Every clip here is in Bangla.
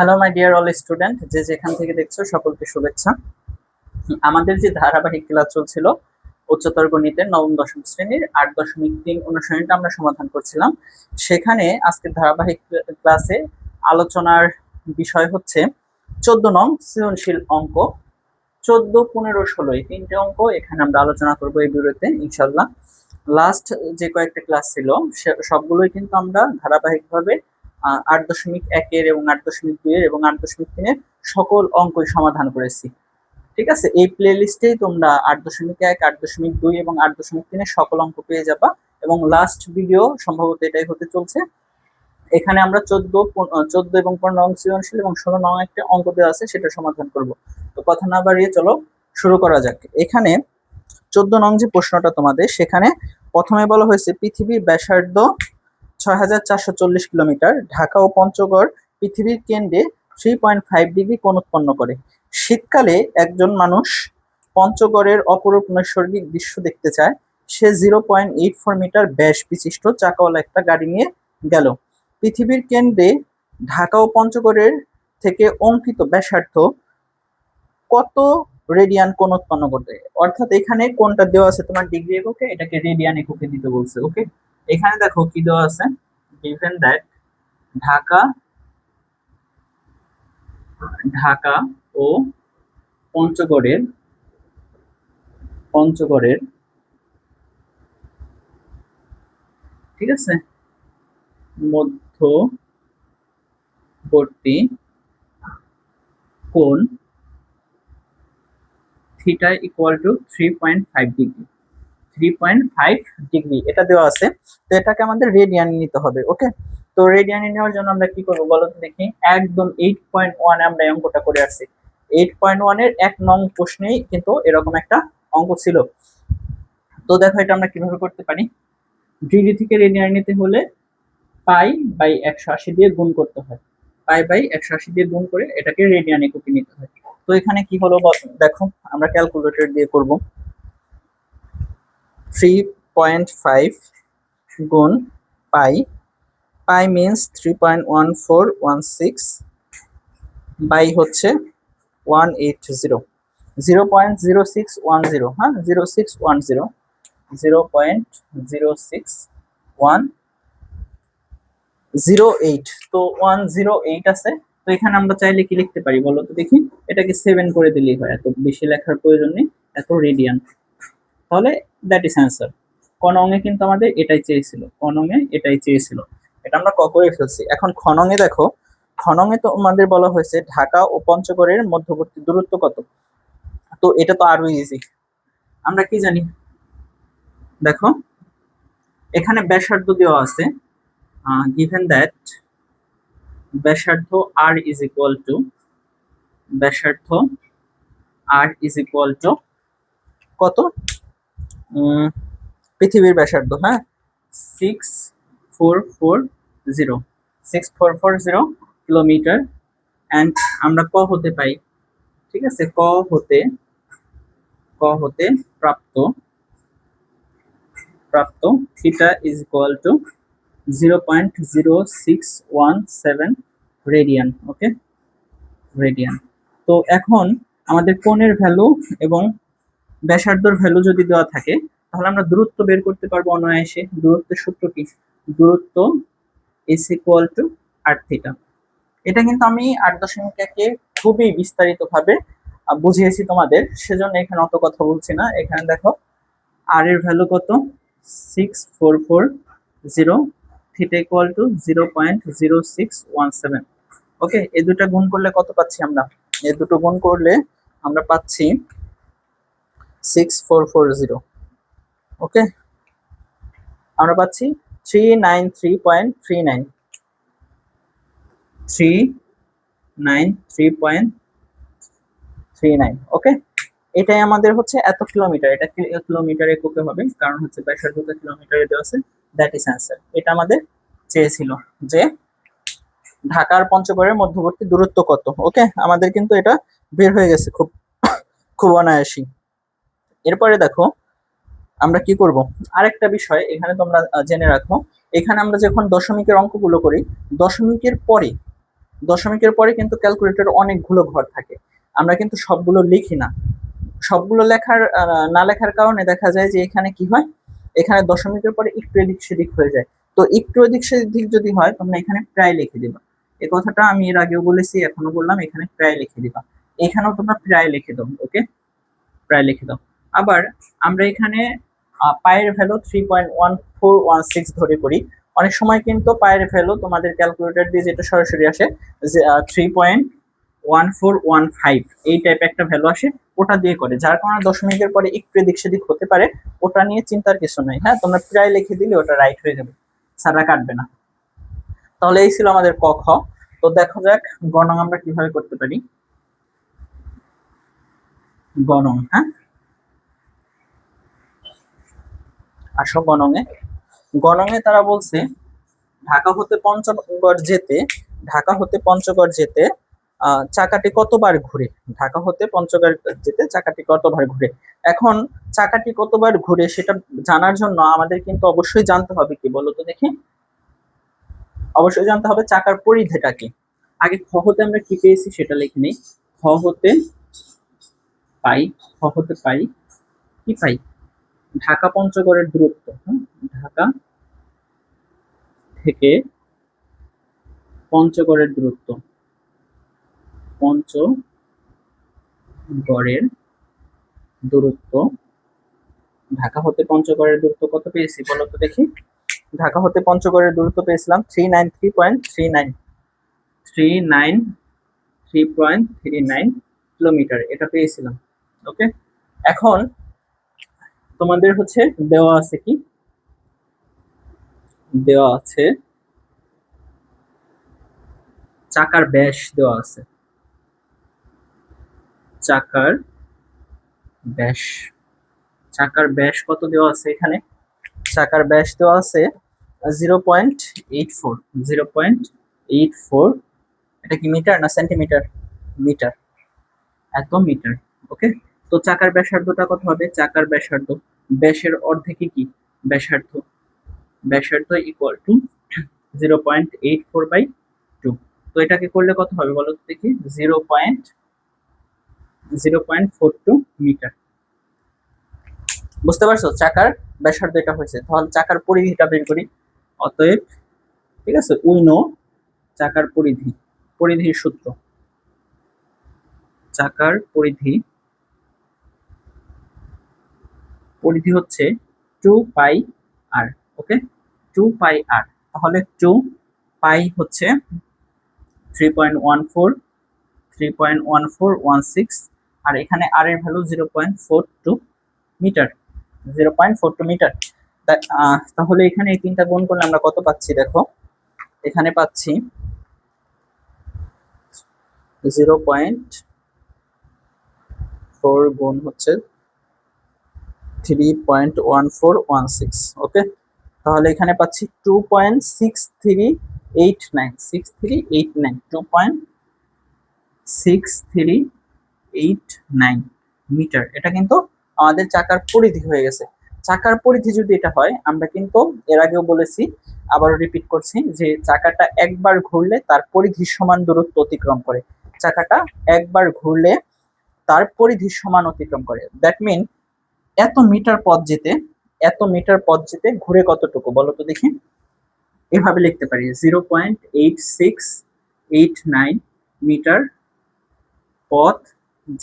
Hello my dear all student, যে যেখান থেকে দেখছো সকলকে শুভেচ্ছা। আমাদের যে ধারাবাহিক ক্লাস চলছিল উচ্চতর গণিতের নবম দশম শ্রেণীর 8.3 অনুশীলনীটা আমরা সমাধান করছিলাম। সেখানে আজকের ধারাবাহিক ক্লাসে আলোচনার বিষয় হচ্ছে 14 নং সৃজনশীল অঙ্ক। 14, 15, 16 এই তিনটে অঙ্ক এখানে আমরা আলোচনা করবো এই ভিডিওতে ইনশাল্লাহ। লাস্ট যে কয়েকটা ক্লাস ছিল সবগুলোই কিন্তু আমরা ধারাবাহিকভাবে 8.1 এবং 8.2 এবং 8.3 সকল অঙ্কই সমাধান করেছি। ঠিক আছে, এই প্লে লিস্টেই তোমরা 8.1, 8.2 এবং 8.3 সকল অঙ্ক পেয়ে যাবা। এবং লাস্ট ভিডিও সম্ভবত এটাই হতে চলছে। এখানে আমরা 14 এবং 15 নং সৃজনশীল এবং 16 নং একটা অঙ্ক দেওয়া আছে, সেটা সমাধান করব। তো কথা না বাড়িয়ে চলো শুরু করা যাক। এখানে 14 নং যে প্রশ্নটা তোমাদের, সেখানে প্রথমে বলা হয়েছে পৃথিবীর ব্যাসার্ধ 6440 কিলোমিটার, ঢাকা ও পঞ্চগড় পৃথিবীর কেন্দ্রে 3.5 ডিগ্রি কোণ উৎপন্ন করে। শীতকালে একজন মানুষ পঞ্চগড়ের অপরূপ নৈসর্গিক দৃশ্য দেখতে চায়। সে 0.84 মিটার ব্যাস বিশিষ্ট চাকাওয়ালা একটা গাড়ি নিয়ে গেল। পৃথিবীর কেন্দ্রে ঢাকা ও পঞ্চগড়ের থেকে অঙ্কিত ব্যাসার্ধ কত রেডিয়ান কোণ উৎপন্ন করতে। অর্থাৎ এখানে কোনটা দেওয়া আছে তোমার ডিগ্রি এককে, এটাকে রেডিয়ান এককে দিতে বলছে। ওকে, এখানে দেখো কি দেওয়া আছে, given that ঢাকা ঢাকা ও পঞ্চগড়ের ঠিক আছে মধ্যবর্তী কোণ theta equal two 3.5 degree. 3.5 degree এটা দেওয়া আছে, তো এটাকে আমাদের রেডিয়ানে নিতে হবে। ওকে, তো রেডিয়ানে নেওয়ার জন্য আমরা কি করবো বলো তো দেখি। একদম 8.1 আমরা এই অঙ্কটা করে আসছি। 8.1 এর 1 নং প্রশ্নেই কিন্তু এরকম একটা অঙ্ক ছিল। তো দেখো এটা আমরা কিভাবে করতে পারি। ডিগ্রি থেকে রেডিয়ান নিতে হলে পাই বাই 180 দিয়ে গুণ করতে হয়। পাই বাই 180 দিয়ে গুণ করে এটাকে রেডিয়ান এককে নিতে হয়। তো এখানে কি হলো দেখো, আমরা ক্যালকুলেটর দিয়ে করব। 3.5 গুণ পাই, পাই মিনস 3.1416 বাই হচ্ছে 180, 0.0610, হ্যাঁ 0610, 0.061008। তো 108 আছে। তো এখানে আমরা চাইলে কি লিখতে পারি বলো তো দেখি। এটাকে 7 করে দিলেই হয়, এত বেশি লেখার প্রয়োজন নেই। এত রেডিয়ান, তাহলে দ্যাট ইজ অ্যান্সার। কনঙে কিন্তু আমাদের এটাই চেয়েছিল, কনঙে এটাই চেয়েছিল, এটা আমরা করে ফেলছি। এখন খনঙে দেখো, খনঙে তো আমাদের বলা হয়েছে ঢাকা ও পঞ্চগড়ের মধ্যবর্তী দূরত্ব কত। তো এটা তো আরো ইজি, আমরা কি জানি দেখো, এখানে ব্যাসার্ধ দেওয়া আছে, given that ব্যাসার্ধ r is equal to ব্যাসার্ধ r is equal to কত, পৃথিবীর ব্যাসার্ধ, হ্যাঁ 6440 কিলোমিটার। অ্যান্ড আমরা ক হতে পাই, ঠিক আছে, ক হতে প্রাপ্ত theta is equal two 0.0617 radian. Okay, radian. তো এখন আমাদের কোণের ভ্যালু এবং ব্যাসার্ধর ভ্যালু যদি দেওয়া থাকে, তাহলে আমরা দূরত্ব বের করতে পারবো অনায়াসে। দূরত্বের সূত্র কি, দূরত্ব is equal two r theta. এটা কিন্তু আমি 8.1 খুবই বিস্তারিত ভাবে বুঝিয়েছি তোমাদের, সেজন্য এখানে অত কথা বলছি না। এখানে দেখো আর এর ভ্যালু কত, 6440, থিটা ইকুয়াল টু 0.0617। ওকে, এই দুটো গুণ করলে কত পাচ্ছি আমরা, এই দুটো গুণ করলে আমরা পাচ্ছি 6440। ওকে, আমরা পাচ্ছি 393.39, 393.39। ওকে, এটাই আমাদের হচ্ছে এত কিলোমিটার, এটা কিলোমিটার এককে হবে, কারণ হচ্ছে ব্যাসার্ধটা কিলোমিটারে দেওয়া আছে। That is answer. এটা আমাদের চেয়েছিল যে ঢাকার পঞ্চগড়ের মধ্যবর্তী দূরত্ব কত। ওকে, আমাদের কিন্তু এটা বের হয়ে গেছে খুব খুব অনায়াসী। এরপরে দেখো আমরা কি করব, আরেকটা বিষয় এখানে তোমরা জেনে রাখো। এখানে আমরা যখন দশমিকের অঙ্কগুলো করি, দশমিকের পরে দশমিকের পরে কিন্তু ক্যালকুলেটর অনেকগুলো ঘর থাকে, আমরা কিন্তু সবগুলো লিখি না। সবগুলো না লেখার কারণে দেখা যায় যে এখানে কি হয়, এখানে দশমিকের পরে একটু এদিক সেদিক হয়ে যায়। তো একটু এদিক সেদিক যদি হয় তোমরা এখানে প্রায় লিখে দিবা। এই কথাটা আমি এর আগেও বলেছি, এখনো বললাম, এখানে প্রায় লিখে দিবা। এখানেও তোমরা প্রায় লিখে দাও। ওকে, প্রায় লিখে দাও। আবার আমরা এখানে পায়ের ভ্যালু 3.1416 ধরে করি। অনেক সময় কিন্তু পায়ের ভ্যালু তোমাদের ক্যালকুলেটর দিয়ে যেটা সরাসরি আসে যে 3.1415 এই টাইপ একটা ভ্যালু আসে, ওটা দিয়ে করে, যার কারণে দশমিকের পরে একটু এদিক সেদিক হতে পারে। ওটা নিয়ে চিন্তার কিছু নেই। হ্যাঁ, তোমরা প্রায় লিখে দিলে ওটা রাইট হয়ে যাবে, স্যাররা কাটবে না। তাহলে এই ছিল আমাদের ক খ। তো দেখো যাক গণং আমরা কিভাবে করতে পারি। গণং, হ্যাঁ আসো গণঙে। গণঙে তারা বলছে ঢাকা হতে পঞ্চগড় যেতে চাকাটি কতবার ঘুরে। ঢাকা হতে পঞ্চগড় যেতে চাকাটি কতবার ঘুরে। এখন চাকাটি কতবার ঘুরে সেটা জানার জন্য আমাদের কিন্তু অবশ্যই জানতে হবে কি বলতো দেখি, অবশ্যই জানতে হবে চাকার পরিধিটা কি। আগে খ হতে আমরা কি পেয়েছি সেটা লিখে নিই। খ হতে পাই কি পাই, ঢাকা পঞ্চগড়ের দূরত্ব। ঢাকা থেকে পঞ্চগড়ের দূরত্ব, পঞ্চগড়ের দূরত্ব, ঢাকা হতে পঞ্চগড়ের দূরত্ব কত পেয়েছি বলো তো দেখি। ঢাকা হতে পঞ্চগড়ের দূরত্ব পেয়েছিলাম 393.39 কিলোমিটার, এটা পেয়েছিলাম। ওকে, এখন তোমাদের হচ্ছে দেওয়া আছে কি, দেওয়া আছে চাকার ব্যাস দেওয়া আছে। চাকার ব্যাস, চাকার ব্যাস কত দেওয়া আছে এখানে, চাকার ব্যাস দেওয়া আছে 0.84। এটা কি মিটার না সেন্টিমিটার? মিটার, এত মিটার। ওকে, তো চাকার ব্যাসার্ধটা কত হবে, চাকার ব্যাসার্ধ, ব্যাসের অর্ধেকে কি ব্যাসার্ধ, ব্যাসার্ধ ইকুয়াল টু 0.84/2। তো এটাকে করলে কত হবে বলো তো দেখি, 0.42 মিটার। বুঝতে পারছো চাকার ব্যাসার্ধ এটা হয়েছে। তাহলে চাকার পরিধিটা বের করি। অতএব ঠিক আছে, উই নো চাকার পরিধি, পরিধির সূত্র, চাকার পরিধি হচ্ছে 2πr। ওকে, 2πr। তাহলে 2π হচ্ছে 3.1416, আর এখানে আর এর ভ্যালু 0.42 মিটার, 0.42 মিটার। তাহলে এখানে এই তিনটা গুণ করলে আমরা কত পাচ্ছি দেখো, এখানে পাচ্ছি 0.4 গুণ হচ্ছে 3.1416। ওকে, তাহলে এখানে পাচ্ছি 2.6389 মিটার। এটা কিন্তু আমাদের চাকার পরিধি হয়ে গেছে। চাকার পরিধি যদি এটা হয়, আমরা কিন্তু এর আগেও বলেছি, আবারও রিপিট করছি, যে চাকাটা একবার ঘুরলে তার পরিধির সমান দূরত্ব অতিক্রম করে। চাকাটা একবার ঘুরলে তার পরিধির সমান অতিক্রম করে। দ্যাট মিন এত মিটার পথ যেতে ঘুরে কতটুকু বলো তো দেখি। এভাবে লিখতে পারি 0.8689 মিটার পথ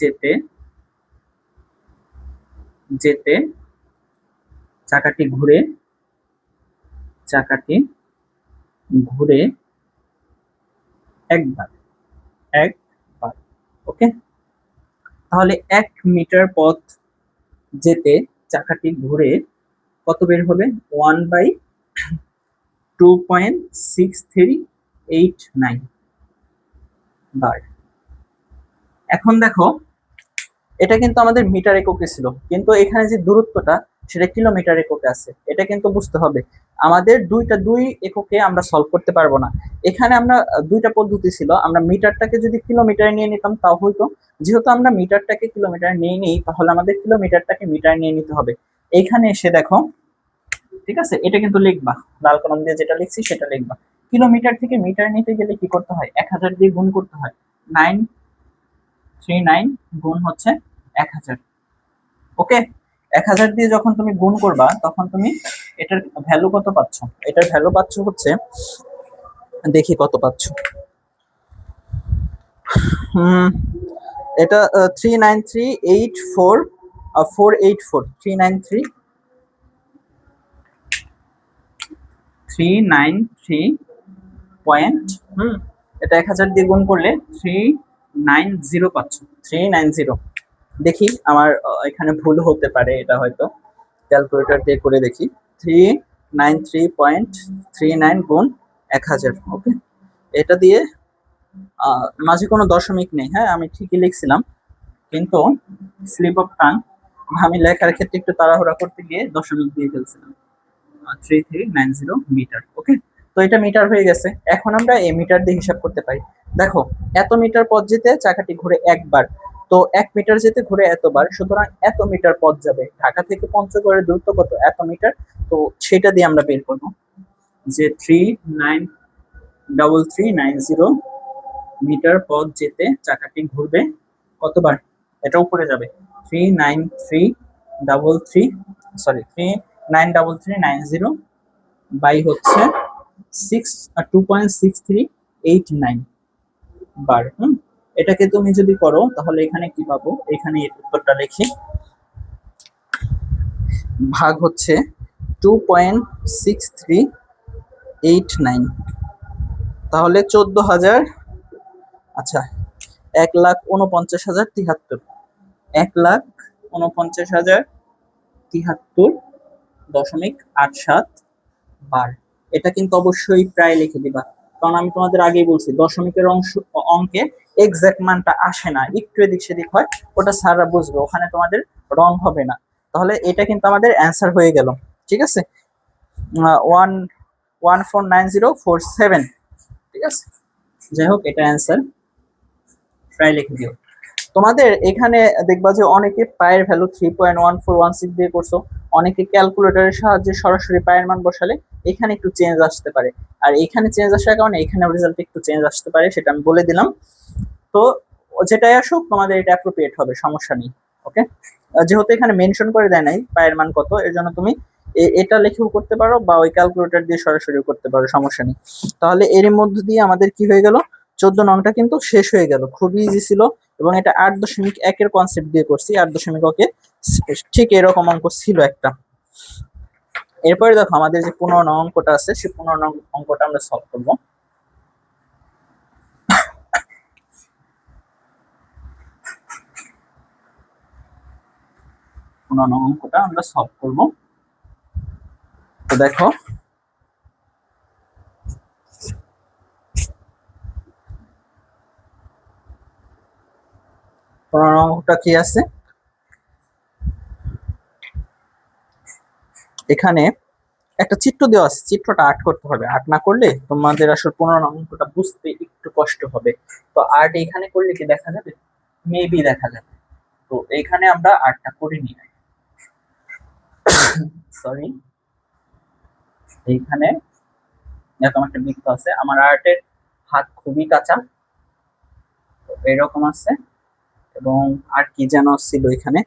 যেতে চাকাটি ঘুরে একবার। ওকে, তাহলে 1 মিটার পথ যেতে চাকাটি ঘুরে কত বের হবে, 1/2.6389 বার। এখন দেখো এটা কিন্তু আমাদের মিটার এককে ছিল, কিন্তু এখানে যে দূরত্বটা সেটা কিলোমিটার এককে আছে। এটা কিন্তু বুঝতে হবে, আমাদের দুই এককে আমরা সলভ করতে পারবো না। এখানে আমরা দুইটা পদ্ধতি ছিল, আমরা মিটারটাকে যদি কিলোমিটারে নিয়ে নিতাম তাও হইতো। যেহেতু আমরা মিটারটাকে কিলোমিটার নিয়ে নিই, তাহলে আমাদের কিলোমিটারটাকে মিটার নিয়ে নিতে হবে। এইখানে এসে দেখো, ঠিক আছে, এটা কিন্তু লিখবা, লাল কলম দিয়ে যেটা লিখছি সেটা লিখবা। কিলোমিটার থেকে মিটার নিতে গেলে কি করতে হয়, 1000 দিয়ে গুণ করতে হয়। 939 গুণ হচ্ছে 1000। ওকে, 1000 দিয়ে যখন তুমি গুণ করবা তখন তুমি এটার ভ্যালু কত পাচ্ছ, এটার ভ্যালু পাচ্ছ হচ্ছে, দেখি কত পাচ্ছ। এটা 39384 393 পয়েন্ট, এটা 1000 দিয়ে গুণ করলে 390 পাচ্ছ, 390। দেখি আমার এখানে ভুল হতে পারে, এটা হয়তো ক্যালকুলেটর দিয়ে করে দেখি। 393.39 গুণ 1000। ওকে, এটা দিয়ে মাঝে কোনো দশমিক নেই, হ্যাঁ আমি ঠিকই লিখছিলাম, কিন্তু স্লিপ অফ টাং, আমি লেখার ক্ষেত্রে একটু তাড়াহুড়া করতে গিয়ে দশমিক দিয়ে ফেলছিলাম। 3390 মিটার। ওকে, তো এটা মিটার হয়ে গেছে। এখন আমরা এই মিটার দিয়ে হিসাব করতে পারি। দেখো, এত মিটার পথ যেতে চাকাটি ঘুরে একবার, তো 1 মিটার যেতে ঘুরে এতবার, সুতরাং এত মিটার পথ যাবে। ঢাকা থেকে পঞ্চগড়ের দূরত্ব কত, এত মিটার। তো সেটা দিয়ে আমরা বের করবো যে 39390 মিটার পথ যেতে চাকাটি ঘুরবে কতবার, এটা উপরে যাবে 39390 বাই হচ্ছে 2.6389 বার। এটাকে তুমি যদি করো তাহলে এখানে কি পাবো, এখানে উত্তরটা লিখি, ভাগ হচ্ছে 2.6389, তাহলে 14,000, আচ্ছা 1,49,073, 1,49,073.87 বার। এটা কিন্তু অবশ্যই প্রায় লিখে দিবা, কারণ আমি তোমাদের আগেই বলছি দশমিকের অঙ্কে এক্সাক্ট মানটা আসে না, একটু এদিক সেদিক হয়, ওটা স্যাররা বুঝবে, ওখানে তোমাদের রং হবে না। তাহলে এটা কিন্তু আমাদের অ্যান্সার হয়ে গেল, ঠিক আছে, 1149047, ঠিক আছে। যাই হোক, এটা অ্যান্সার, প্রায় লিখে দিও। তোমাদের এখানে দেখবা যে অনেকে পায়ের ভ্যালু 3.1416 দিয়ে করছো, অনেকে ক্যালকুলেটরের সাহায্যে সরাসরি পায়ের মান বসালে এখানে একটু চেঞ্জ আসতে পারে, আর এখানে চেঞ্জ আসার কারণে এখানে রেজাল্ট একটু চেঞ্জ আসতে পারে, সেটা আমি বলে দিলাম। তো যেটাই আসুক তোমাদের এটা অ্যাপ্রোপ্রিয়েট হবে, সমস্যা নেই। ওকে, যেহেতু এখানে মেনশন করে দেয় নাই পায়ের মান কত, এর জন্য তুমি এটা লিখেও করতে পারো বা ওই ক্যালকুলেটর দিয়ে সরাসরি করতে পারো, সমস্যা নেই। তাহলে এর মধ্য দিয়ে আমাদের কি হয়ে গেল, 14 নংটা কিন্তু শেষ হয়ে গেল, খুবই ইজি ছিল। এবং এটা 8.1 কনসেপ্ট দিয়ে করছি, 8.1 ঠিক এরকম অঙ্ক ছিল একটা। এরপরে দেখো আমাদের যে 15 নং অঙ্কটা আছে, সেই 15 নং অঙ্কটা আমরা সলভ করবো। 15 নং অঙ্কটা আমরা সলভ করবো। তো দেখো, অঙ্কটা কি আছে, এখানে একটা চিত্র দেওয়া আছে, চিত্রটা আর্ট করতে হবে, আর্ট না করলে তোমাদের আসলে 15 নং অঙ্কটা বুঝতে একটু কষ্ট হবে। তো আর্ট এখানে করলে কি দেখা যাবে, মেবি দেখা যাবে। তো এখানে আমরা আর্টটা করে নিই, সরি, এইখানে এরকম একটা বৃত্ত আছে, আমার আর্টের হাত খুবই কাঁচা, এরকম আছে, এবং আর কি যেন ছিল এখানে,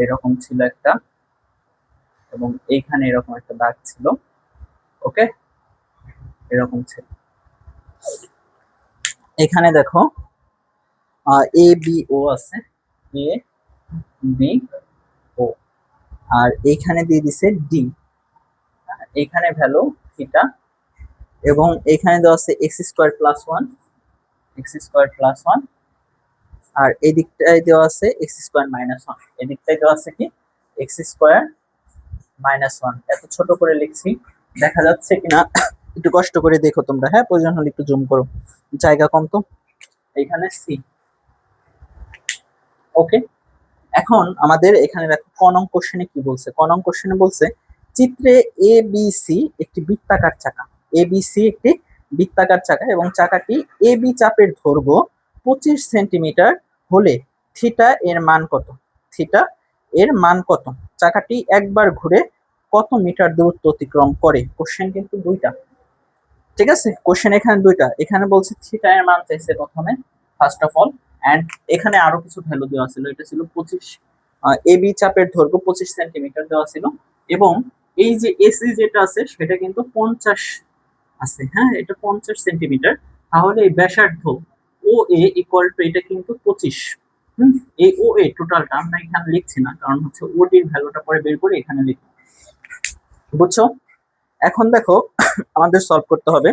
এরকম ছিল একটা, এবং এইখানে এরকম একটা দাগ ছিল। ওকে, এরকম ছিল। এখানে দেখো এ বি ও আছে, এ বি ও, আর এইখানে দিয়ে দিছে ডি, এখানে ভ্যালু থিটা, এবং এখানে দেওয়া আছে x² + 1, x² + 1, আর এই দিকটায় দেওয়া আছে x² - 1, এই দিকটায় দেওয়া আছে কি x²-1। এত ছোট করে লিখছি, দেখা যাচ্ছে কিনা একটু কষ্ট করে দেখো তোমরা, হ্যাঁ প্রয়োজন হলে একটু জুম করো, জায়গা কম তো। এখানে সি। ওকে, এখন আমাদের এখানে দেখো ক নং কোশ্চেনে কি বলছে, ক নং কোশ্চেনে বলছে চিত্রে এ বি সি একটি বৃত্তাকার চাকা, এ বি সি একটি বৃত্তাকার চাকা, এবং চাকাটি এ বি চাপের দৈর্ঘ্য 25 সেন্টিমিটার হলে থিটা এর মান কত, থিটা এর মান কত, চাকাটি একবার ঘুরে কত মিটার দূরত্ব অতিক্রম করে। কোশ্চেন কিন্তু দুইটা, ঠিক আছে, কোশ্চেন এখানে দুইটা, এখানে বলছে থিটা এর মান চাইছে প্রথমে ফার্স্ট অফ অল, এন্ড এখানে আরো কিছু ভ্যালু দেওয়া ছিল, এটা ছিল 25, এবি চাপের দৈর্ঘ্য 25 সেন্টিমিটার দেওয়া ছিল, এবং এই যে এসি যেটা আছে সেটা কিন্তু 50 আছে, হ্যাঁ এটা 50 সেন্টিমিটার, তাহলে এই ব্যাসার্ধ ও এ ইকুয়াল টু এটা কিন্তু 25। এই ও এ টোটালটা আমরা এখানে লিখছি না, কারণ হচ্ছে ওটির ভ্যালুটা পরে বের করে এখানে লিখব, বুঝছো? এখন দেখো আমাদের সলভ করতে হবে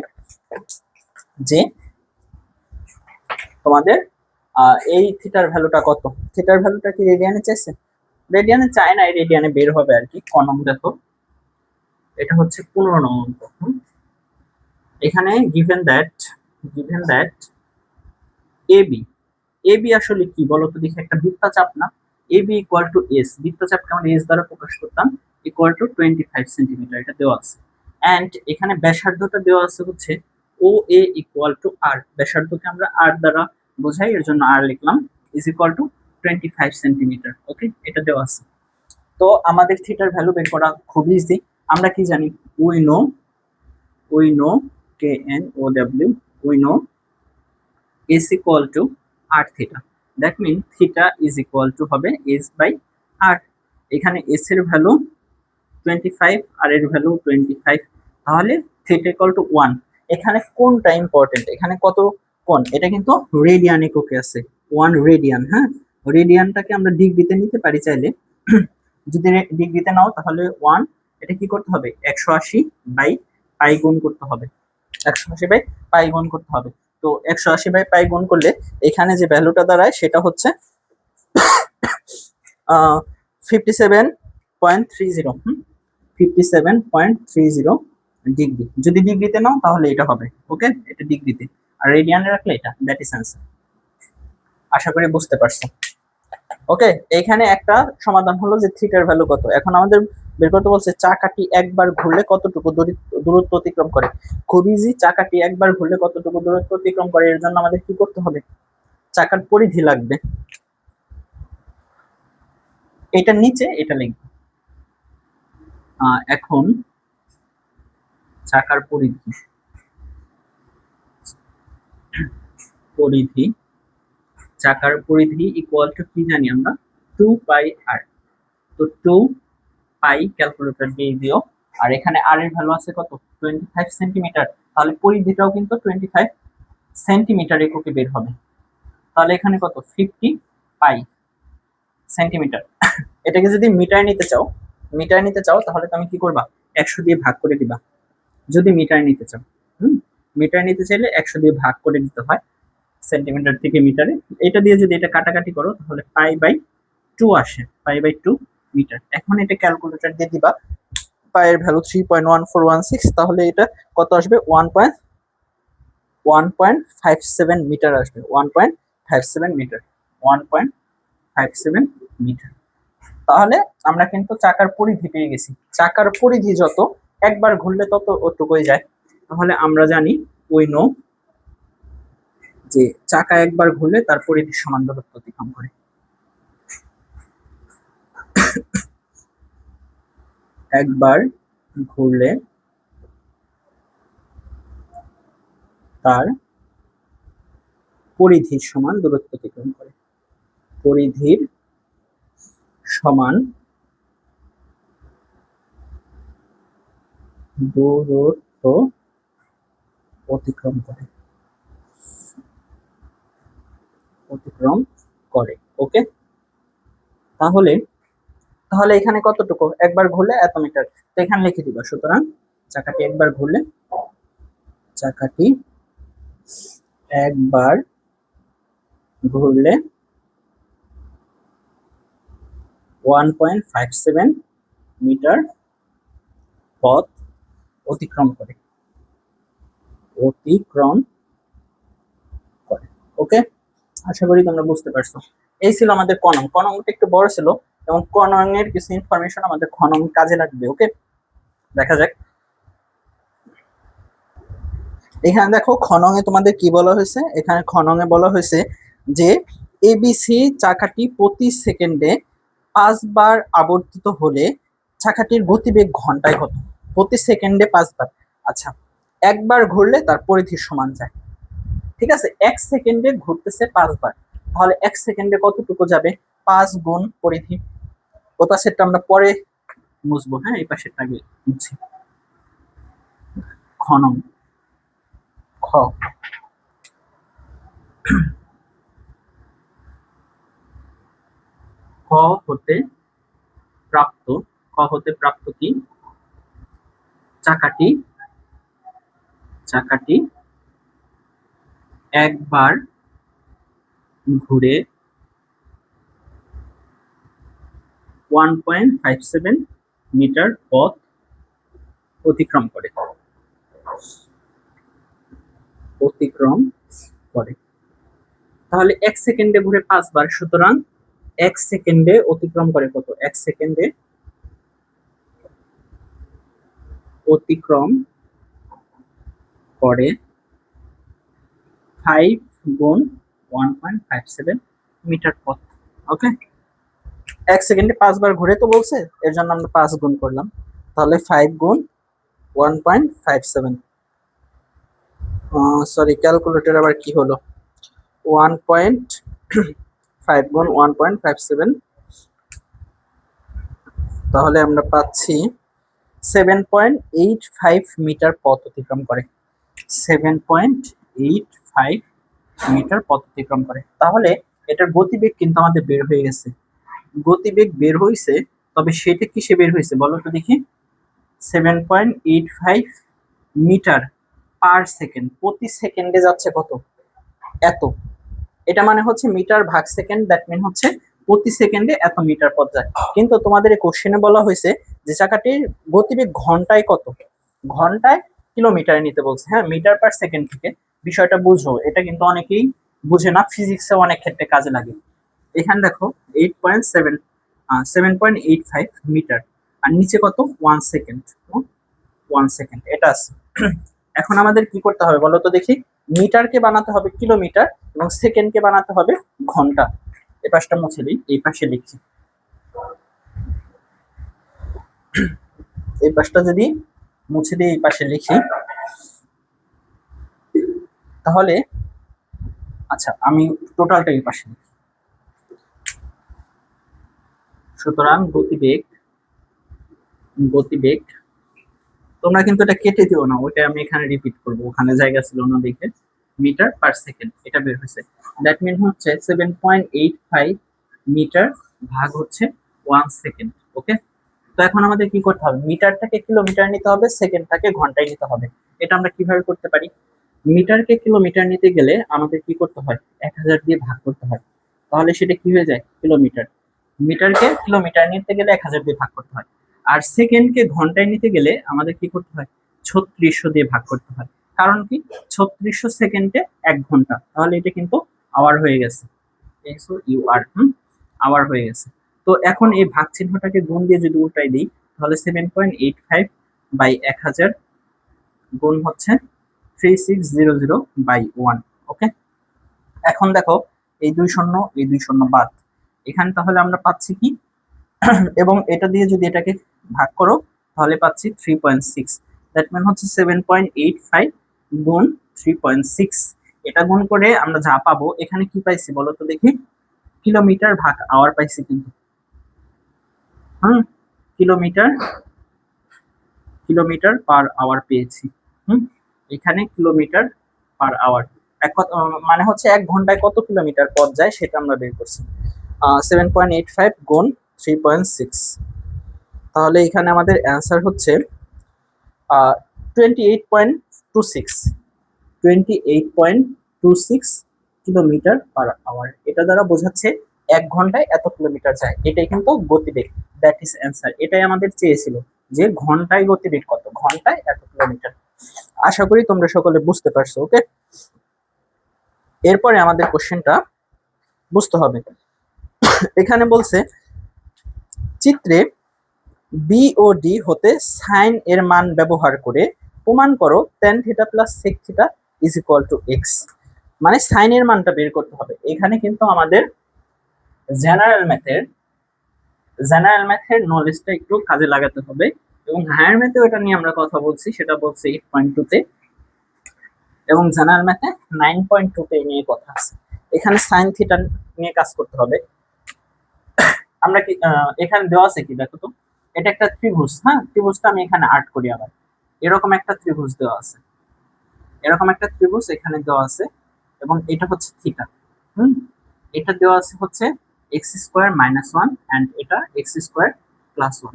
যে তোমাদের এই থিটার ভ্যালুটা কত, থিটার ভ্যালুটা কি রেডিয়ানে চাইছে, রেডিয়ানে চায় না, রেডিয়ানে বের হবে আর কি। কনম দেখো, এটা হচ্ছে 15 নং অঙ্ক। এখানে গিভেন দ্যাট এবি, এবি আসলে কি বলতো দেখি, একটা বৃত্তচাপ না, এবি ইকুয়াল টু এস, বৃত্তচাপকে আমরা এস দ্বারা প্রকাশ করতাম, ইকুয়াল টু 25 সেন্টিমিটার, এটা দেওয়া আছে। এন্ড এখানে ব্যাসার্ধটা দেওয়া আছে হচ্ছে ও এ ইকুয়াল টু আর, ব্যাসার্ধকে আমরা আর দ্বারা বোঝাই, এর জন্য আর লিখলাম, ইজ ইকুয়াল টু 25 সেন্টিমিটার। ওকে, এটা দেওয়া আছে। তো আমাদের থিটার ভ্যালু বের করা খুব ইজি, আমরা কি জানি, we know K N O W, we know is equal to r theta, that means theta is equal to হবে s by r, এখানে s এর ভ্যালু 25 আর এর ভ্যালু 25, তাহলে theta equal to 1। এখানে কোনটা ইম্পর্টেন্ট, এখানে কত কোণ, এটা কিন্তু রেডিয়ান এককে আছে, 1 রেডিয়ান। হ্যাঁ, রেডিয়ানটাকে আমরা ডিগ্রিতে নিতে পারি চাইলে, যদি ডিগ্রিতে নাও তাহলে 1, এটা কি করতে হবে 180 বাই পাই গুণ করতে হবে, 180 বাই পাই গুণ করতে হবে। তো 180 বাই পাই গুণ করলে এখানে যে ভ্যালুটা দাঁড়ায় সেটা হচ্ছে 57.30, 57.30 ডিগ্রি। যদি ডিগ্রিতে নাও তাহলে এটা হবে, ওকে, এটা ডিগ্রিতে, আর রেডিয়ানে রাখলে এটা, দ্যাট ইজ অ্যান্সার। আশা করি বুঝতে পারছো। ওকে, এখানে একটা সমাধান হলো যে থিটার ভ্যালু কত। এখন আমাদের বের করতে বলছে চাকাটি একবার ঘুরলে কতটুকু দূরত্ব অতিক্রম করে। খুব ইজি, চাকাটি একবার ঘুরলে কতটুকু দূরত্ব অতিক্রম করে, এর জন্য আমাদের কি করতে হবে, চাকার পরিধি লাগবে, এটার নিচে এটা লিখবে। এখন চাকার পরিধি, চাকার পরিধি ইকুয়াল টু কি জানি আমরা, 2 পাই আর। তো 2 পাই ক্যালকুলেটর দিয়ে দিও, আর এখানে আর এর ভ্যালু আছে কত 25 সেন্টিমিটার, তাহলে পরিধিটাও কিন্তু 25 সেন্টিমিটার এককে বের হবে, তাহলে এখানে কত 50 পাই সেন্টিমিটার। এটাকে যদি মিটার নিতে চাও তাহলে তুমি কি করবা, 100 দিয়ে ভাগ করে দিবা, যদি মিটার নিতে চাও। মিটার নিতে চাইলে 100 দিয়ে ভাগ করে দিতে হয় সেন্টিমিটার থেকে মিটারে, এটা দিয়ে যদি এটা কাটাকাটি করো তাহলে পাই বাই 2 আসে, পাই বাই 2 মিটার। এখন এটা ক্যালকুলেটর দিয়ে দিবা, পায়ের ভ্যালু 3.1416, তাহলে এটা কত আসবে 1.57 মিটার আসবে, 1.57 মিটার, 1.57 মিটার। তাহলে আমরা কিন্তু চাকার পরিধি পেয়ে গেছি, চাকার পরিধি যত একবার ঘুরলে তত ওটুকুই যায়, তাহলে আমরা জানি উই নো যে চাকা একবার ঘুরলে তার পরিধির সমান দূরত্ব অতিক্রম করে। একবার ঘুরলে তার পরিধির সমান দূরত্ব অতিক্রম করে, পরিধির সমান দূরত্ব অতিক্রম করে। ওকে, তাহলে এখানে কতটুকু, একবার ঘুরলে এত মিটার, তো এখানে লিখে দিবা। সুতরাং চাকাটি একবার ঘুরলে 1.57 মিটার পথ অতিক্রম করে। ওকে, আশা করি তোমরা বুঝতে পারছো। এই ছিল আমাদের কনমটা একটু বড় ছিল, এবং কনমের কিছু ইনফরমেশন আমাদের খনন কাজে লাগবে। ওকে, দেখা যাক। এখানে দেখো খননে তোমাদের কি বলা হয়েছে, এখানে খননে বলা হয়েছে যে এবিসি চাকাটি প্রতি সেকেন্ডে 5 বার আবর্তিত হলে চাকাটির গতিবেগ ঘন্টায় কত, প্রতি সেকেন্ডে 5 বার। আচ্ছা, একবার ঘুরলে তার পরিধির সমান যায়। ঠিক আছে, 1 সেকেন্ডে ঘুরতেছে 5 বার, তাহলে 1 সেকেন্ডে কতটুকু যাবে? 5 গুণ পরিধি। ও পাশেরটা আমরা পরে মুছবো, হ্যাঁ এই পাশেরটা আগে মুছি। ঘনম খ, খ হতে প্রাপ্ত, খ হতে প্রাপ্ত কি? চাকাটি চাকাটি একবার ঘুরে 1.57 মিটার পথ অতিক্রম করে। তাহলে 1 সেকেন্ডে ঘুরে 5 বার, সুতরাং 1 সেকেন্ডে অতিক্রম করে কত? 1 সেকেন্ডে অতিক্রম করে 5 গুণ 1.57 মিটার পথ। ওকে, 1 সেকেন্ডে 5 বার ঘুরে তো বলছে, এর জন্য আমরা 5 গুণ করলাম। তাহলে 5 গুণ 1.57, সরি ক্যালকুলেটর আবার কি হলো, 1.5 গুণ 1.57, তাহলে আমরা পাচ্ছি 7.85 মিটার পথ অতিক্রম করে। 7.85 মিটার পথ অতিক্রম করে। তাহলে এটার গতিবেগ কিন্তু আমাদের বের হয়ে গেছে। গতিবেগ বের হয়েছে, তবে সেটা কিসে বের হয়েছে বলো তো দেখি? 7.85 মিটার পার সেকেন্ড, প্রতি সেকেন্ডে যাচ্ছে কত? এত। এটা মানে হচ্ছে মিটার ভাগ সেকেন্ড, দ্যাট মিন হচ্ছে প্রতি সেকেন্ডে এত মিটার পথ যায়। কিন্তু তোমাদের এই কোশ্চেনে বলা হয়েছে যে চাকাটির গতিবেগ ঘন্টায় কত? ঘন্টায় কিলোমিটারে নিতে বলছে, হ্যাঁ মিটার পার সেকেন্ড থেকে। বিষয়টা বুঝো, এটা কিন্তু অনেকেই বুঝে না, ফিজিক্সে অনেক ক্ষেত্রে কাজে লাগে। এখানে দেখো 7.85 মিটার, আর নিচে কত? 1 সেকেন্ড। 1 সেকেন্ড এটা আছে। এখন আমাদের কি করতে হবে বলো তো দেখি? মিটারকে বানাতে হবে কিলোমিটার এবং সেকেন্ডকে বানাতে হবে ঘন্টা। এই পাশটা মুছে দিই, এই পাশে লিখছি। এই পাশটা যদি মুছে দিয়ে এই পাশে লিখি, তাহলে আচ্ছা আমি টোটালটা এই পাশে লিখি। সুতরাং গতিবেগ তোমরা কিন্তু এটা কেটে দিও না, ওইটা আমি এখানে রিপিট করবো, ওখানে জায়গা ছিল না দেখে। মিটার পার সেকেন্ড এটা বের হয়েছে, দ্যাট মিন হচ্ছে 7.85 মিটার ভাগ হচ্ছে 1 সেকেন্ড। ওকে, তো এখন আমাদের কি করতে হবে? মিটারটাকে কিলোমিটার নিতে হবে, সেকেন্ডটাকে ঘন্টায় নিতে হবে। এটা আমরা কিভাবে করতে পারি? মিটারকে কিলোমিটার নিতে গেলে আমাদের কি করতে হয়? 1000 দিয়ে ভাগ করতে হয়, তাহলে সেটা কি হয়ে যায়? কিলোমিটার। মিটারকে কিলোমিটার নিতে গেলে 1000 দিয়ে ভাগ করতে হয়। আর সেকেন্ডকে ঘন্টায় নিতে গেলে আমাদের কি করতে হয়? 3600 দিয়ে ভাগ করতে হয়। কারণ কি? 3600 সেকেন্ডে 1 ঘন্টা, তাহলে এটা কিন্তু আওয়ার হয়ে গেছে। SOUR, আওয়ার হয়ে গেছে। তো এখন এই ভাগ চিহ্নটাকে গুণ দিয়ে যদি উল্টাই দিই, তাহলে 7.85 বাই 1000 গুণ হচ্ছে 3600 বাই 1। ওকে, এখন দেখো এই 2 শূন্য এই 2 শূন্য বাদ, এখানে তাহলে আমরা পাচ্ছি কি? এবং এটা দিয়ে যদি এটাকে ভাগ করো তাহলে পাচ্ছি 3.6, দ্যাট মিন হচ্ছে 7.85 গুণ 3.6। এটা গুণ করে আমরা যা পাবো, এখানে কি পাইছি বলো তো দেখি? কিলোমিটার ভাগ আওয়ার পাইছি কিন্তু। কিলোমিটার কিলোমিটার পার আওয়ার পেয়েছি। এখানে কিলোমিটার পার আওয়ার, মানে হচ্ছে 1 ঘন্টায় কত কিলোমিটার পথ যায় সেটা আমরা বের করছি। 7.85 গুণ 3.6, তাহলে এখানে আমাদের অ্যান্সার হচ্ছে 28.26 28.26 কিলোমিটার পার আওয়ার। এটা দ্বারা বোঝাচ্ছে 1 ঘন্টায় এত কিলোমিটার যায়, এটাই কিন্তু গতিবেগ, দ্যাট ইজ অ্যান্সার। এটাই আমাদের চেয়েছিল যে ঘন্টায় গতিবেগ কত, ঘন্টায় এত কিলোমিটার। আশা করি তোমরা সকলে বুঝতে পারছো। ওকে, এরপরে আমাদের কোশ্চেনটা বুঝতে হবে। এখানে বলছে চিত্রে বি ও ডি হতে সাইন এর মান ব্যবহার করে প্রমাণ করো tan theta plus sec theta is equal two x. মানে সাইন এর মানটা বের করতে হবে। এখানে কিন্তু আমাদের জেনারেল ম্যাথের নলেজটা একটু কাজে লাগাতে হবে, এবং হায়ার ম্যাথেও এটা নিয়ে আমরা কথা বলছি, সেটা বলছি 8.2 তে। এবং জেনারেল ম্যাথে 9.2 নিয়ে কথা আছে। এখানে সাইন থিটা নিয়ে কাজ করতে হবে। আমরা কি এখানে দেওয়া আছে কি দেখো তো, এটা একটা ত্রিভুজ, হ্যাঁ ত্রিভুজটা আমি এখানে আর্ট করি আবার। এরকম একটা ত্রিভুজ দেওয়া আছে, এরকম একটা ত্রিভুজ এখানে দেওয়া আছে, এবং এটা হচ্ছে থিটা। এটা দেওয়া আছে হচ্ছে x² - 1 এন্ড এটা x² + 1।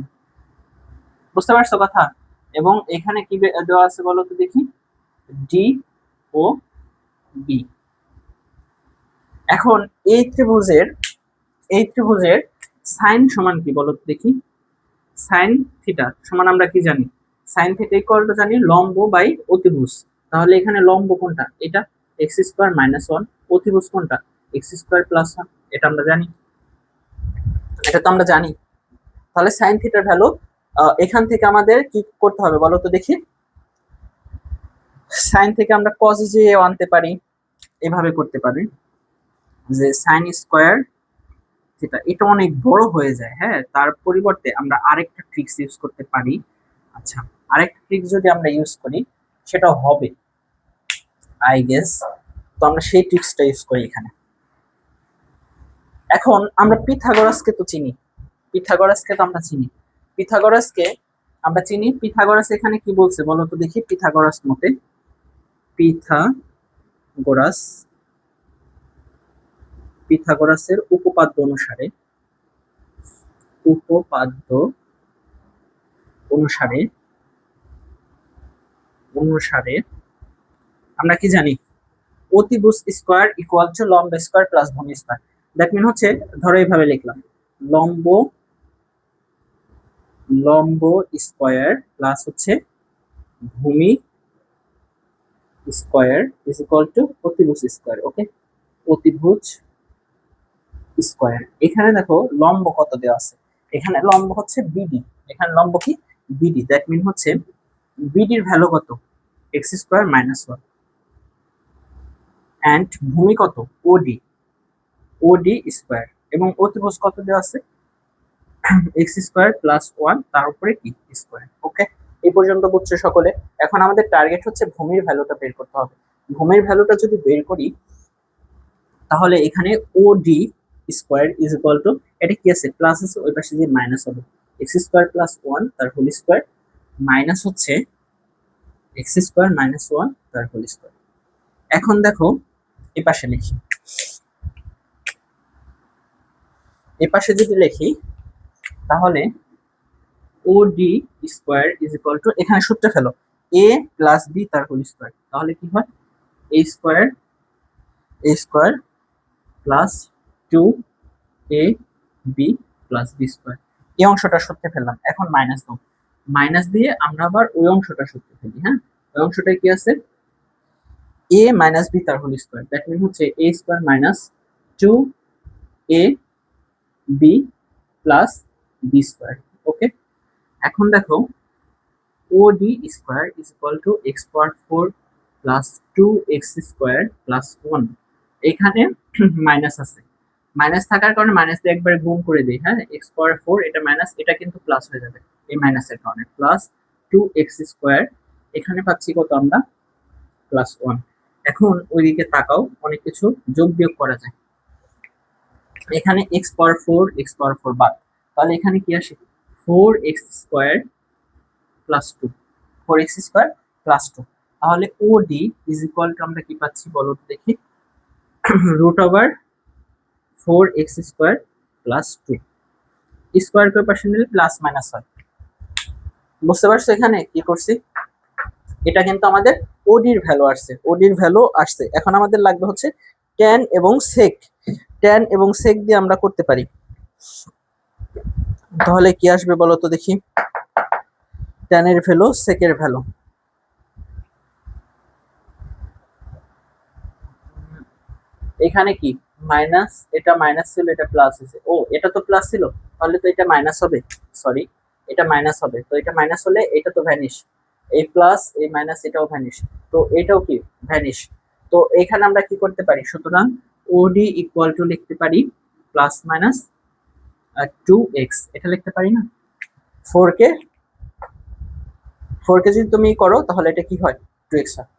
বুঝতে পারছো কথা? এবং এখানে কি দেওয়া আছে বলো তো দেখি, ডি ও বি। এখন এই ত্রিভুজের সাইন সমান কি বলো তো দেখি, সাইন থিটা সমান আমরা কি জানি, সাইন থিটা ইকুয়াল টু জানি লম্ব বাই অতিভুজ। তাহলে এখানে লম্ব কোনটা, এটা x² - 1, অতিভুজ কোনটা x² + 1, এটা আমরা জানি, এটা তো আমরা জানি। তাহলে সাইন থিটার ভ্যালু এখান থেকে আমাদের কি করতে হবে বলো তো দেখি, সাইন থেকে আমরা cos যে আনতে পারি, এভাবে করতে পারি যে সাইন স্কয়ার থিটা, এটা অনেক বড় হয়ে যায়, হ্যাঁ তার পরিবর্তে আমরা আরেকটা ট্রিক্স ইউজ করতে পারি। আচ্ছা, আরেকটা ট্রিক্স যদি আমরা ইউজ করি সেটা হবে আই গেস, তো আমরা সেই ট্রিক্সটা ইউজ করি এখানে। এখন আমরা পিথাগোরাসকে তো চিনি, পিথাগোরাসকে তো আমরা চিনি, পিথাগোরাসকে আমরা চিনি। পিথাগোরাস এখানে কি বলছে বলো তো দেখি, পিথাগোরাস মতে, পিথাগোরাস পিথাগোরাসের উপপাদ্য অনুসারে, উপপাদ্য অনুসারে অনুসারে আমরা কি জানি, অতিভুজ স্কয়ার ইকুয়াল টু লম্ব স্কয়ার প্লাস ভূমি স্কয়ার। দ্যাট মিন হচ্ছে, ধরো এইভাবে লিখলাম, লম্ব লম্ব স্কয়ার প্লাস হচ্ছে ভূমি স্কয়ার ইজ ইকুয়াল টু অতিভুজ স্কয়ার। ওকে, অতিভুজ স্কয়ার। এখানে দেখো লম্ব কত দেওয়া আছে, এখানে লম্ব হচ্ছে বিডি, এখানে লম্ব কি বিডি, দ্যাট মিন হচ্ছে বিডির ভ্যালু কত x² - 1 এন্ড ভূমি কত ওডি, ওডি স্কয়ার, এবং অতিভুজ কত দেওয়া আছে x² + 1, তার উপরে কি স্কয়ার। ওকে, এই পর্যন্ত বুঝছো সকলে? এখন আমাদের টার্গেট হচ্ছে ভূমির ভ্যালুটা বের করতে হবে। ভূমির ভ্যালুটা যদি বের করি তাহলে এখানে ওডি স্কয়ার ইজ ইকুয়াল টু, এটা কি আছে প্লাস আছে, ওই পাশে যে মাইনাস হবে, x² + 1 তার হোল স্কয়ার মাইনাস হচ্ছে x² - 1 তার হোল স্কয়ার। এখন দেখো এই পাশে লিখি, এই পাশে যদি লিখি তাহলে ওডি স্কয়ার ইজ ইকুয়াল টু, এখানে সূত্র ফেলো, a + b তার হোল স্কয়ার, তাহলে কি হয় a² + 2ab + b স্কয়ার। এই অংশটা সূত্রে ফেললাম, এখন মাইনাস দাও, মাইনাস দিয়ে আমরা আবার ওই অংশটা সূত্রে ফেলি। হ্যাঁ, ওই অংশটায় কি আছে, a - b তার হোল স্কয়ার, দ্যাট মিন হচ্ছে a² - 2ab + b স্কয়ার। ওকে, এখন দেখো ওডি square is equal two x⁴ + 2x² + 1, এখানে মাইনাস আছে, মাইনাস থাকার কারণে মাইনাস দিয়ে একবারে গুণ করে দিই। হ্যাঁ, x⁴ এটা মাইনাস, এটা কিন্তু প্লাস হয়ে যাবে এই মাইনাসের কারণে, প্লাস 2x², এখানে পাচ্ছি কত আমরা +1। এখন ওইদিকে তাকাও, অনেক কিছু যোগ বিয়োগ করা যায়, এখানে x⁴ বাদ, তাহলে এখানে কি আসে 4x² + 2, 4x² + 2, তাহলে ওডি ইজ ইকুয়াল টু আমরা কি পাচ্ছি বলো তো দেখি, √4x² + 2, স্কয়ার কে পাশে নিলে প্লাস মাইনাস হয়। বুঝতে পারছো এখানে কি করছি, এটা কিন্তু আমাদের ওডির ভ্যালু আসছে, ওডির ভ্যালু আসছে। এখন আমাদের লাগবে হচ্ছে ট্যান এবং সেক, ট্যান এবং সেক দিয়ে আমরা করতে পারি। তাহলে কি আসবে বলো তো দেখি, ট্যানের ভ্যালু সেকের ভ্যালু, এখানে কি মাইনাস, এটা মাইনাস ছিল এটা প্লাস হয়েছে, ও এটা তো প্লাস ছিল তাহলে তো এটা মাইনাস হবে, সরি এটা মাইনাস হবে, তো এটা মাইনাস হলে এটা তো ভ্যানিশ, এই প্লাস এই মাইনাস এটাও ভ্যানিশ, তো এটাও কি ভ্যানিশ। তো এখানে আমরা কি করতে পারি, সুতরাং ওডি ইকুয়াল টু লিখতে পারি +- 2x, এটা লিখতে পারি না, 4কে যদি তুমি করো তাহলে এটা কি হয় 2x হয়।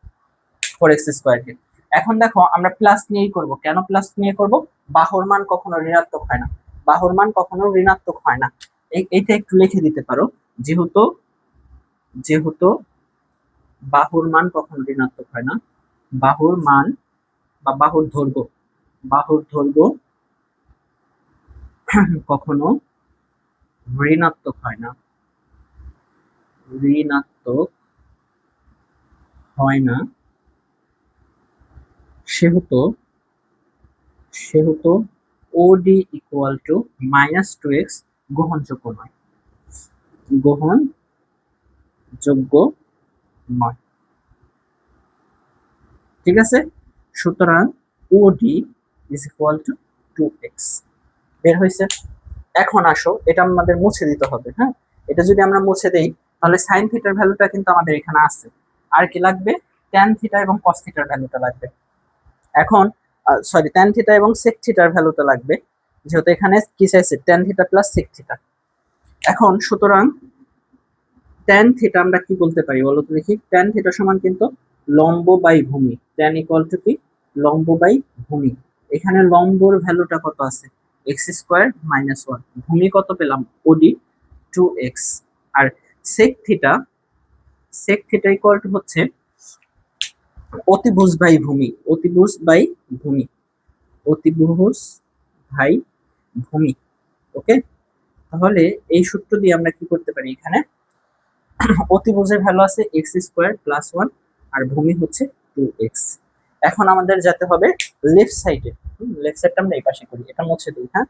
4x² কে। এখন দেখো আমরা প্লাস নিয়েই করব। কেন প্লাস নিয়ে করব? বাহুর মান কখনো ঋণাত্মক হয় না, বাহুর মান কখনো ঋণাত্মক হয় না। এইটা একটু লিখে দিতে পারো, যেহেতু যেহেতু বাহুর মান কখনো ঋণাত্মক হয় না, বাহুর মান বা বাহুর দৈর্ঘ্য কখনো ঋণাত্মক হয় না, ঋণাত্মক হয় না, সেহেতু সেহেতু ওডি ইকুয়াল টু -2x গ্রহণযোগ্য নয়, গ্রহণযোগ্য নয়। ঠিক আছে, সুতরাং ওডি ইজ ইকুয়াল টু 2x বের হয়েছে। এখন আসো, এটা আমাদের মুছে দিতে হবে। হ্যাঁ, এটা যদি আমরা মুছে দেই তাহলে সাইন থিটার ভ্যালুটা কিন্তু আমাদের এখানে আছে। আর কি লাগবে? ট্যান থিটা এবং কস থিটার ভ্যালুটা লাগবে। এখন সরি, ট্যান থিটা এবং সেক থিটার ভ্যালুটা লাগবে, যেহেতু এখানে কি চাইছে, tan theta plus sec theta. এখন সুতরাং ট্যান থিটা আমরা কি বলতে পারি বলো তো দেখি? ট্যান থিটা সমান কিন্তু লম্ব বাই ভূমি। ট্যান ইকুয়াল টু কি? লম্ব বাই ভূমি। এখানে লম্বর ভ্যালুটা কত আছে? x² - 1। ভূমি কত পেলাম? OD 2x। আর সেক থিটা ইকুয়াল টু হচ্ছে অতিভুজ বাই ভূমি, অতিভুজ বাই ভূমি, অতিভুজ বাই ভূমি। ওকে, তাহলে এই সূত্র দিয়ে আমরা কি করতে পারি? এখানে অতিভুজের ভ্যালু আছে x² + 1 আর ভূমি হচ্ছে 2x। এখন আমাদের যেতে হবে লেফট সাইডে। লেফট সাইডটা আমরা এই পাশে করি, এটা মুছে দিই। হ্যাঁ,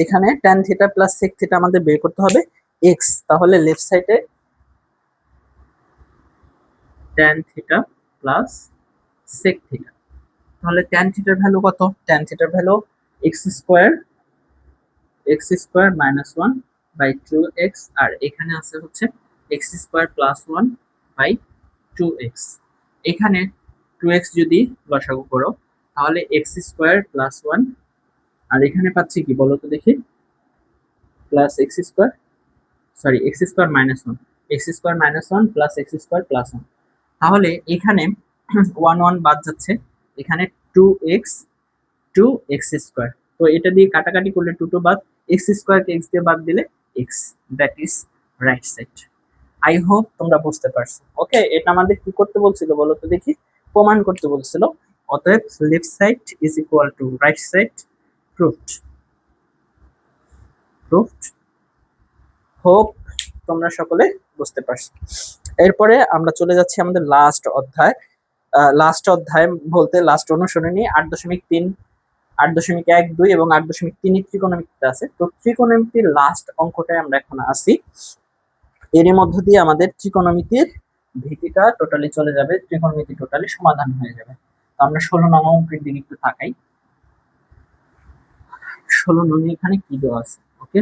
এখানে tan theta plus sec theta আমাদের বের করতে হবে x। তাহলে লেফট সাইডে tan theta plus sec theta. তাহলে tan থিটার ভ্যালু কত? tan থিটার ভ্যালু x² - 1 বাই 2x, আর এখানে আছে হচ্ছে x² + 1 বাই 2x। এখানে 2x যদি লসাগু করো তাহলে x² + 1, আর এখানে পাচ্ছি কি বলো তো দেখি? Plus x², sorry x² - 1, x² - 1 plus x² + 1। তাহলে এখানে 1 1 বাদ যাচ্ছে, এখানে 2x 2x²। তো এটা দিয়ে কাটাকাটি করলে 2 2 বাদ, x² কে x দিয়ে বাদ দিলে x, that is right side. I hope তোমরা বুঝতে পারছো। ওকে, এটা আমাদের কি করতে বলছিল বলো তো দেখি? প্রমাণ করতে বলছিল। অতএব left side is equal two right side. Proved. Proved. Hope তোমরা সকলে বুঝতে পারছো। এরপরে আমরা চলে যাচ্ছি আমাদের লাস্ট অধ্যায়। লাস্ট অধ্যায় বলতে লাস্ট অনুসরণী 8.3, 8.1, 2 এবং 8.3 ত্রিকোণমিতিতে আছে। তো ত্রিকোণমিতির লাস্ট অঙ্কটায় আমরা এখন আসি। এরই মধ্য দিয়ে আমাদের ত্রিকোণমিতির ভীতিটা টোটালি চলে যাবে, ত্রিকোণমিতি টোটালি সমাধান হয়ে যাবে। তো আমরা 16 নং অঙ্কের দিকে একটু তাকাই। 16 নং এখানে কি দেওয়া আছে? ওকে,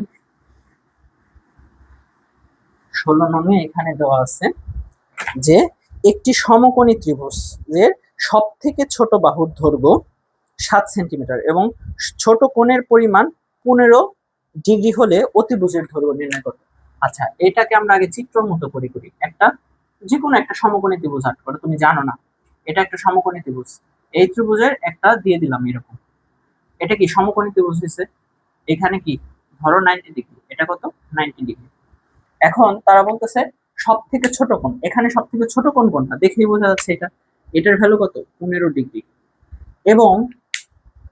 16 নং এখানে দেওয়া আছে যে একটি সমকোণী ত্রিভুজ এর সব থেকে ছোট বাহুর দৈর্ঘ্য 7 সেন্টিমিটার এবং ছোট কোণের পরিমাণ 15 ডিগ্রি হলে অতিভুজের দৈর্ঘ্য নির্ণয় করতে। আচ্ছা, এটাকে আমরা আগে চিত্রের মতো করি। একটা যে কোনো একটা সমকোণী ত্রিভুজ আট করো, তুমি জানো না এটা একটা সমকোণী ত্রিভুজ। এই ত্রিভুজের একটা দিয়ে দিলাম এরকম, এটা কি সমকোণী ত্রিভুজ হয়েছে? এখানে কি ধরো 90 ডিগ্রি, এটা কত? 90 ডিগ্রি। এখন তারা বলতেছে সব থেকে ছোট কোণ, এখানে সব থেকে ছোট কোণ কোনটা দেখেই বোঝা যাচ্ছে এটা, এটার ভ্যালু কত? 15 ডিগ্রি। এবং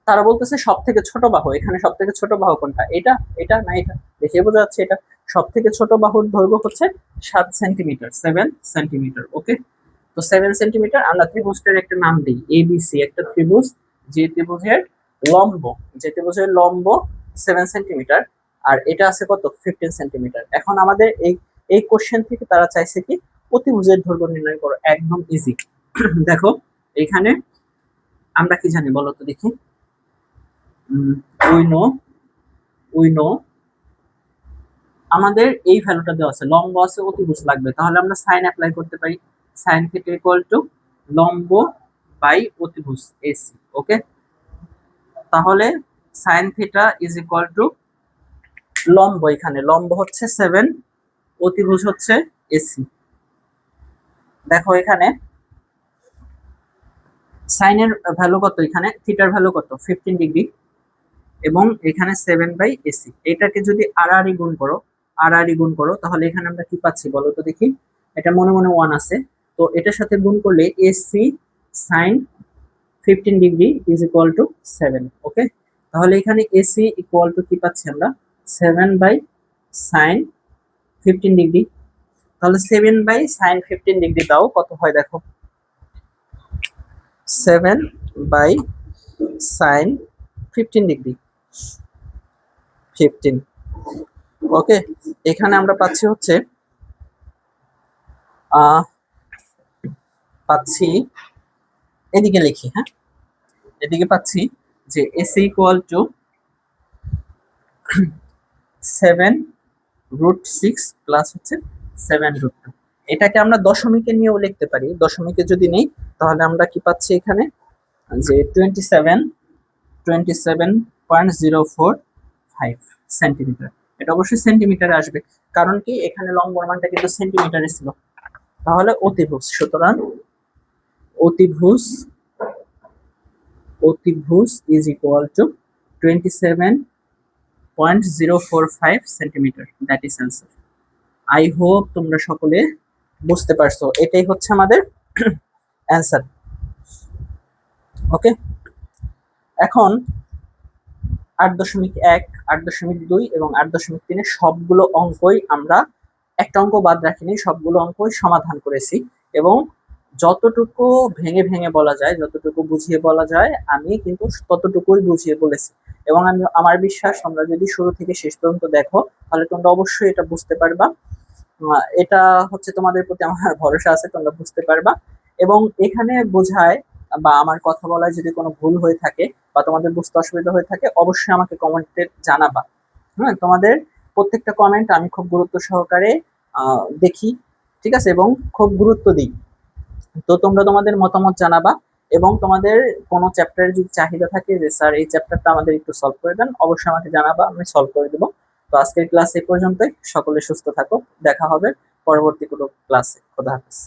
তারা বলতেছে সব থেকে ছোট বাহু, এখানে সব থেকে ছোট বাহু কোনটা? এটা, এটা না এটা? দেখে বোঝা যাচ্ছে এটা। সব থেকে ছোট বাহুর দৈর্ঘ্য হচ্ছে 7 সেন্টিমিটার, 7 সেন্টিমিটার। ওকে, তো 7 সেন্টিমিটার। আমরা ত্রিভুজটার একটা নাম দিই ABC। একটা ত্রিভুজ, যে ত্রিভুজের লম্ব, যে ত্রিভুজের লম্ব 7 সেন্টিমিটার, আর এটা আছে কত? 15 সেন্টিমিটার। এখন আমাদের এই কোশ্চেন থেকে তারা চাইছে কি অতিভুজের দৈর্ঘ্য নির্ণয় করো। একদম ইজি। দেখো এখানে আমরা কি জানি বলো তো দেখি? উই নো আমাদের এই ভ্যালুটা দেওয়া আছে, লম্ব আছে, অতিভুজ লাগবে। তাহলে আমরা সাইন অ্যাপ্লাই করতে পারি। সাইন থিটা ইকুয়াল টু লম্ব বাই অতিভুজ AC। ওকে, তাহলে sine theta is equal two লম্ব, এখানে লম্ব হচ্ছে 7, অতিভুজ হচ্ছে এসি। দেখো এখানে সাইনের ভ্যালু কত, এখানে থিটার ভ্যালু কত 15 ডিগ্রি, এবং এখানে 7/AC। এটাকে যদি আর আর গুণ করো তাহলে এখানে আমরা কি পাচ্ছি বলো তো দেখি। এটা মনে মনে 1 আছে, তো এটার সাথে গুণ করলে AC sine 15 degree is equal to 7। Okay, তাহলে এখানে AC ইকুয়াল টু কি পাচ্ছি আমরা 7/sin 15 ডিগ্রি। তাহলে 7/sin 15 ডিগ্রি দাও কত হয় দেখো, 7/sin 15 ডিগ্রি 15। ওকে, এখানে আমরা পাচ্ছি হচ্ছে পাচ্ছি, এদিকে লিখি, হ্যাঁ এদিকে পাচ্ছি যে AC ইকুয়াল টু 7√6 প্লাস হচ্ছে 7√2। এটাকে আমরা দশমিকে নিয়েও লিখতে পারি, দশমিকে যদি নেই তাহলে আমরা কি পাচ্ছি এখানে যে 27.045 সেন্টিমিটার। এটা অবশ্যই সেন্টিমিটারে আসবে, কারণ কি এখানে লম্ব মানটা কিন্তু সেন্টিমিটারে ছিল। তাহলে অতিভুজ, সুতরাং অতিভুজ is equal two 27.045 centimetre, that is answer. I hope তোমরা সকলে বুঝতে পারছো, এটাই হচ্ছে আমাদের অ্যান্সার। ওকে, এখন 8.1, 8.2 এবং 8.3 সবগুলো অঙ্কই আমরা, একটা অঙ্ক বাদ রাখিনি, সবগুলো অঙ্কই সমাধান করেছি, এবং যতটুকু ভেঙে ভেঙে বলা যায়, যতটুকু বুঝিয়ে বলা যায় আমি কিন্তু ততটুকুই বুঝিয়ে বলেছি। এবং আমার বিশ্বাস তোমরা যদি শুরু থেকে শেষ পর্যন্ত দেখো তাহলে তোমরা অবশ্যই এটা বুঝতে পারবা। এটা হচ্ছে তোমাদের প্রতি আমার ভরসা আছে, তোমরা বুঝতে পারবা। এবং এখানে বোঝায় বা আমার কথা বলায় যদি কোনো ভুল হয়ে থাকে বা তোমাদের বুঝতে অসুবিধা হয়ে থাকে অবশ্যই আমাকে কমেন্টে জানাবা। হ্যাঁ, তোমাদের প্রত্যেকটা কমেন্ট আমি খুব গুরুত্ব সহকারে দেখি, ঠিক আছে, এবং খুব গুরুত্ব দিই। তো তোমরা তোমাদের মতামত জানাবা, এবং তোমাদের কোনো চ্যাপ্টারে যদি চাহিদা থাকে যে স্যার এই চ্যাপ্টারটা আমাদের একটু সলভ করে দেন, অবশ্যই আমাকে জানাবা, আমি সলভ করে দেবো। তো আজকের ক্লাস এই পর্যন্তই, সকলে সুস্থ থাকো, দেখা হবে পরবর্তী কোনো ক্লাসে। খোদা হাফেজ।